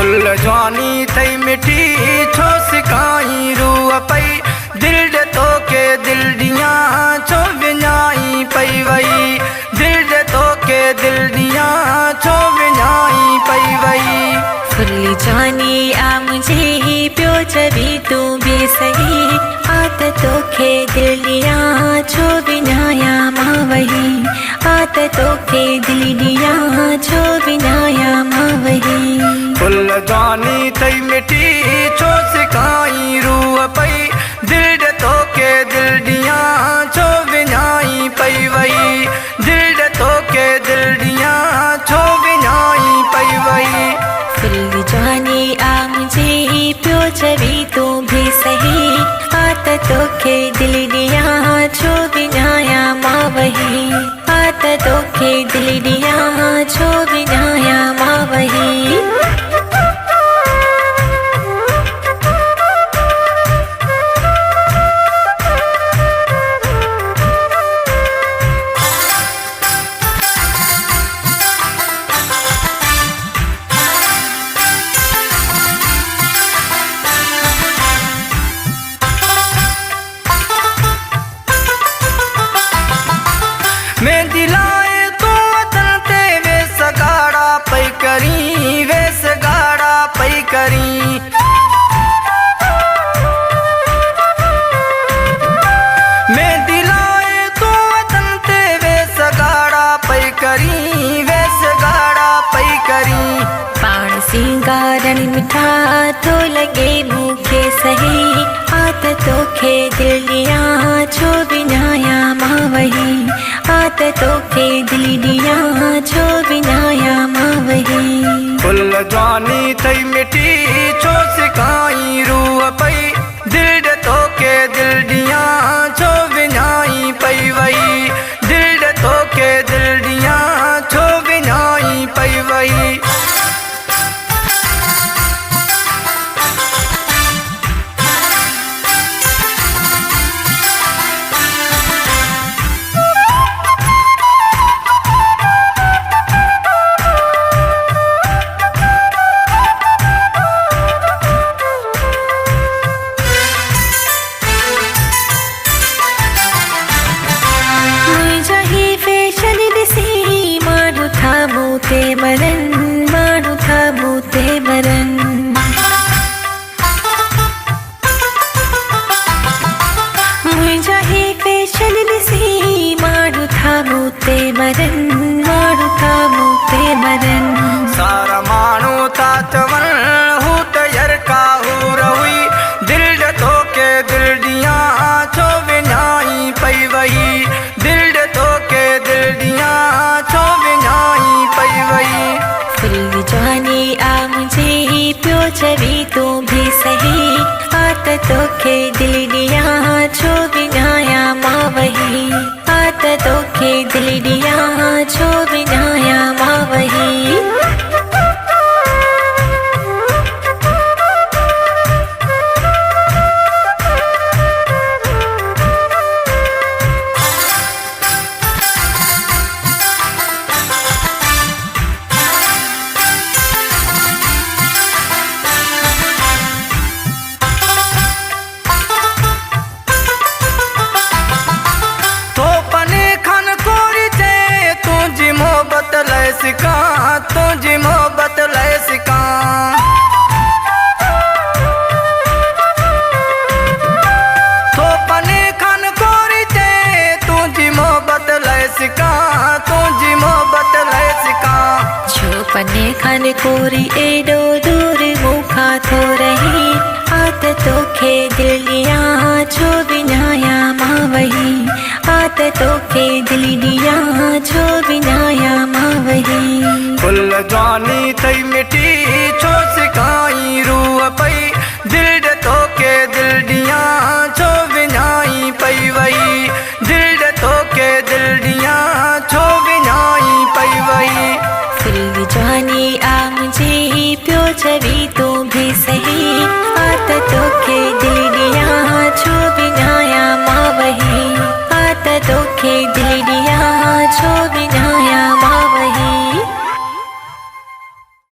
Full जवानी थई मिठी छो सिकाई रूह पई दिल दे तो के दिल दिया छो विञाई पई वई दिल दे तो के दिल दिया छो विञाई पई वई। फुल जवानी आ मुझे प्यो चवी तू भी सही आत तोखे दिल दिया छो विञाया मां वही आत तोखे दिल दिया छो विञाया मां वही। फुल जवानी थई मिठी छो सिकाई रूह पई दिल दे तो के दिल दिया छो विञाई पई वई दिल दे तो के दिल दिया छो विञाई पई वई। फुल जवानी आ मुझे प्यो चवी तू भी सही आत तोखे दिल दिया छो विञाया मां वही आत तोखे दिल दिया छो विञाया मां वही। मेहंदी लाए तो वतन ते वे सगाड़ा पई करी वे सगाड़ा पई करी। मेहंदी लाए तो वतन ते वे सगाड़ा पई करी वे सगाड़ा पई करी। पाण सिंगारन मिठा तो लगे मूंखे सही आत तोखे दिल दिया छो विञाया मां वही आत तोखे दिल दिया छो विञाया मां वही। फुल जवानी थई मिठी छो सिकाई रूह पई दिल दे तो के दिल दिया छो विञाई पई वई दिल दे तो के दिल दिया छो विञाई पई वई। मूते मरन मानू था मूते मरन मुझा ही फैशन दिसी मानू था मूते मरन मानू था मूते मरन। सारा मानू ता चवन हूं त यरका हूं रहुई दिल दे तो के दिल दिया छो विञाई पई वई दिल दे तो के दिल दिया छो विञाई पई वई। फुल जवानी आ मुझे प्यो चवी तू भी सही आत तोखे दिल दिया छो विञाया मां वही आत तोखे दिल दिया छो विञाया मां वही। सिका तुझी मोहब्बत ले सिका तो पने खन कोरी ते तुझी मोहब्बत ले सिका तुझी मोहब्बत ले सिका। छो पने खन कोरी एडो दूर मुखा थो रही आत तोखे दिल दिया छो विञाया मां वही आत तोखे दिल दिया छो विञाया मां वही। फुल जवानी थई मिठी छो सिकाई रूह पई दिल दे तो के दिल दिया छो विञाई पई वई दिल दे तो के दिल दिया छो विञाई पई वई। फुल जवानी आ मुझे प्यो चवी तू भी सही आत तोखे दिल दिया छो विञाया मां वही आत तोखे दिल दिया छो विञाया